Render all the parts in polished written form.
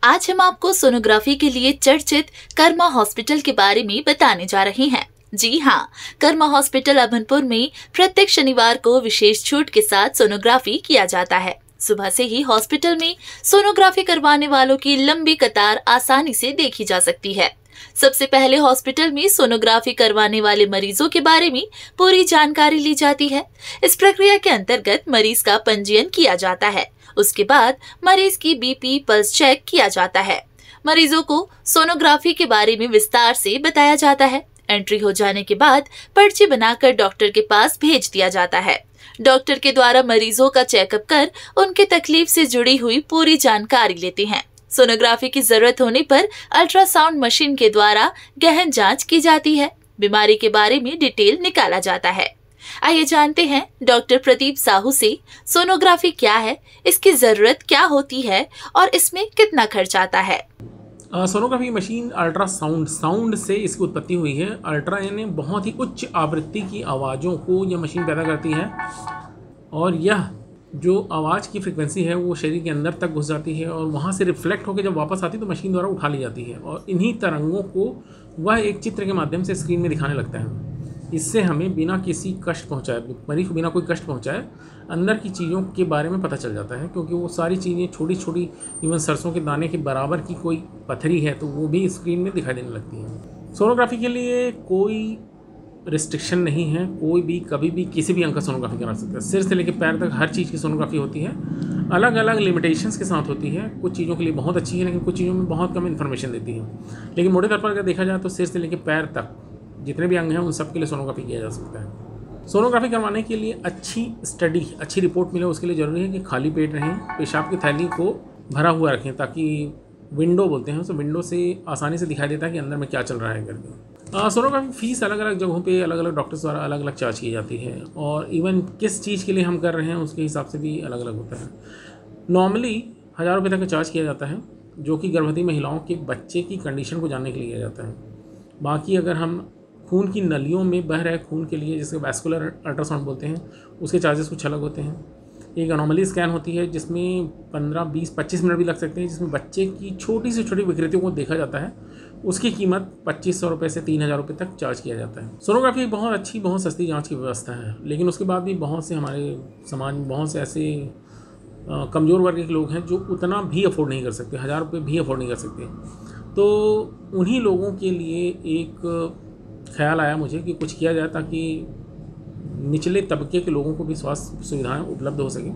आज हम आपको सोनोग्राफी के लिए चर्चित कर्मा हॉस्पिटल के बारे में बताने जा रहे हैं। जी हाँ, कर्मा हॉस्पिटल अभनपुर में प्रत्येक शनिवार को विशेष छूट के साथ सोनोग्राफी किया जाता है। सुबह से ही हॉस्पिटल में सोनोग्राफी करवाने वालों की लंबी कतार आसानी से देखी जा सकती है। सबसे पहले हॉस्पिटल में सोनोग्राफी करवाने वाले मरीजों के बारे में पूरी जानकारी ली जाती है। इस प्रक्रिया के अंतर्गत मरीज का पंजीयन किया जाता है। उसके बाद मरीज की बीपी पल्स चेक किया जाता है। मरीजों को सोनोग्राफी के बारे में विस्तार से बताया जाता है। एंट्री हो जाने के बाद पर्ची बनाकर डॉक्टर के पास भेज दिया जाता है। डॉक्टर के द्वारा मरीजों का चेकअप कर उनके तकलीफ से जुड़ी हुई पूरी जानकारी लेते हैं। सोनोग्राफी की जरूरत होने पर अल्ट्रासाउंड मशीन के द्वारा गहन जांच की जाती है। बीमारी के बारे में डिटेल निकाला जाता है। आइए जानते हैं डॉक्टर प्रदीप साहू से सोनोग्राफी क्या है, इसकी जरूरत क्या होती है और इसमें कितना खर्च आता है। सोनोग्राफी मशीन अल्ट्रासाउंड साउंड से इसकी उत्पत्ति हुई है। अल्ट्रा यानी बहुत ही उच्च आवृत्ति की आवाज़ों को यह मशीन पैदा करती है और यह जो आवाज़ की फ्रिक्वेंसी है वो शरीर के अंदर तक घुस जाती है और वहाँ से रिफ्लेक्ट होकर जब वापस आती है तो मशीन द्वारा उठा ली जाती है और इन्हीं तरंगों को वह एक चित्र के माध्यम से स्क्रीन में दिखाने लगता है। इससे हमें बिना किसी कष्ट पहुँचाए, मरीज को बिना कोई कष्ट पहुँचाए अंदर की चीज़ों के बारे में पता चल जाता है, क्योंकि वो सारी चीज़ें छोटी छोटी इवन सरसों के दाने के बराबर की कोई पथरी है तो वो भी स्क्रीन में दिखाई देने लगती है। सोनोग्राफी के लिए कोई रिस्ट्रिक्शन नहीं है, कोई भी कभी भी किसी भी अंग का सोनोग्राफी करा सकता है। सिर से लेकर पैर तक हर चीज़ की सोनोग्राफी होती है। अलग अलग लिमिटेशंस के साथ होती है। कुछ चीज़ों के लिए बहुत अच्छी है लेकिन कुछ चीज़ों में बहुत कम इन्फॉर्मेशन देती है। लेकिन मोटे तौर पर अगर देखा जाए तो सिर से लेकर पैर तक जितने भी अंग हैं उन सब के लिए सोनोग्राफी किया जा सकता है। सोनोग्राफी करवाने के लिए अच्छी स्टडी, अच्छी रिपोर्ट मिले उसके लिए ज़रूरी है कि खाली पेट रहें, पेशाब की थैली को भरा हुआ रखें ताकि विंडो बोलते हैं, तो विंडो से आसानी से दिखाई देता है कि अंदर में क्या चल रहा है करके। सोनोग्राफी फीस अलग अलग जगहों पे अलग अलग डॉक्टर्स द्वारा अलग अलग चार्ज की जाती है और इवन किस चीज़ के लिए हम कर रहे हैं उसके हिसाब से भी अलग अलग होता है। नॉर्मली 1000 रुपये तक का चार्ज किया जाता है, जो कि गर्भवती महिलाओं के बच्चे की कंडीशन को जानने के लिए किया जाता है। बाकी अगर हम खून की नलियों में बह रहे खून के लिए, जिसे वैस्कुलर अल्ट्रासाउंड बोलते हैं, उसके चार्जेस कुछ अलग होते हैं। एक अनोमली स्कैन होती है जिसमें 15, 20, 25 मिनट भी लग सकते हैं, जिसमें बच्चे की छोटी से छोटी विकृतियों को देखा जाता है। उसकी कीमत 2500 रुपये से 3000 रुपये तक चार्ज किया जाता है। सोनोग्राफी एक बहुत अच्छी, बहुत सस्ती जांच की व्यवस्था है, लेकिन उसके बाद भी बहुत से हमारे समाज में बहुत से ऐसे कमज़ोर वर्ग के लोग हैं जो उतना भी अफोर्ड नहीं कर सकते, 1000 रुपये भी अफोर्ड नहीं कर सकते। तो उन्हीं लोगों के लिए एक ख्याल आया मुझे कि कुछ किया जाए ताकि निचले तबके के लोगों को भी स्वास्थ्य सुविधाएं उपलब्ध हो सकें।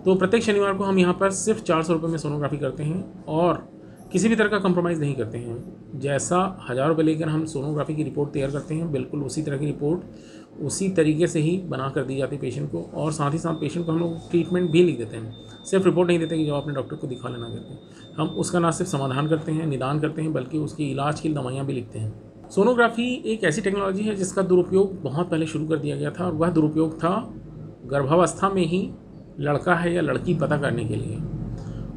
तो प्रत्येक शनिवार को हम यहाँ पर सिर्फ 400 रुपये में सोनोग्राफी करते हैं और किसी भी तरह का कंप्रोमाइज़ नहीं करते हैं। जैसा 1000 रुपये लेकर हम सोनोग्राफी की रिपोर्ट तैयार करते हैं, बिल्कुल उसी तरह की रिपोर्ट उसी तरीके से ही बना कर दी जाती है पेशेंट को, और साथ ही साथ पेशेंट को हम लोग ट्रीटमेंट भी लिख देते हैं। सिर्फ रिपोर्ट नहीं देते कि जो अपने डॉक्टर को दिखा लेना करके, हम उसका ना सिर्फ समाधान करते हैं, निदान करते हैं, बल्कि उसकी इलाज की दवाइयाँ भी लिखते हैं। सोनोग्राफी एक ऐसी टेक्नोलॉजी है जिसका दुरुपयोग बहुत पहले शुरू कर दिया गया था और वह दुरुपयोग था गर्भावस्था में ही लड़का है या लड़की पता करने के लिए।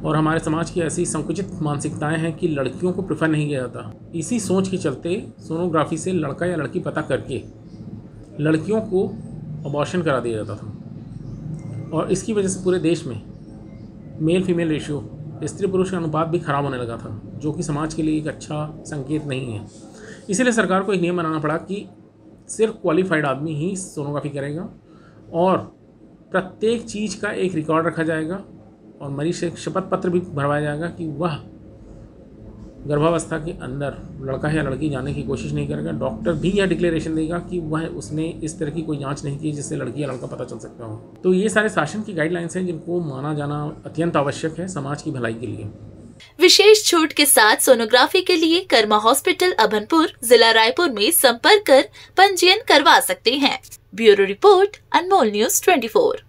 और हमारे समाज की ऐसी संकुचित मानसिकताएं हैं कि लड़कियों को प्रेफर नहीं किया जाता। इसी सोच के चलते सोनोग्राफी से लड़का या लड़की पता करके लड़कियों को अबॉर्शन करा दिया जाता था और इसकी वजह से पूरे देश में मेल फीमेल रेशियो, स्त्री पुरुष का अनुपात भी खराब होने लगा था, जो कि समाज के लिए एक अच्छा संकेत नहीं है। इसीलिए सरकार को एक नियम बनाना पड़ा कि सिर्फ क्वालिफाइड आदमी ही सोनोग्राफी करेगा और प्रत्येक चीज़ का एक रिकॉर्ड रखा जाएगा और मरीज से एक शपथ पत्र भी भरवाया जाएगा कि वह गर्भावस्था के अंदर लड़का या लड़की जाने की कोशिश नहीं करेगा। डॉक्टर भी यह डिक्लेरेशन देगा कि वह उसने इस तरह की कोई जांच नहीं की जिससे लड़की या लड़का पता चल सकता हो। तो ये सारे शासन की गाइडलाइंस हैं जिनको माना जाना अत्यंत आवश्यक है समाज की भलाई के लिए। विशेष छूट के साथ सोनोग्राफी के लिए कर्मा हॉस्पिटल अभनपुर, जिला रायपुर में संपर्क कर पंजीयन करवा सकते हैं। ब्यूरो रिपोर्ट, अनमोल न्यूज़ 24।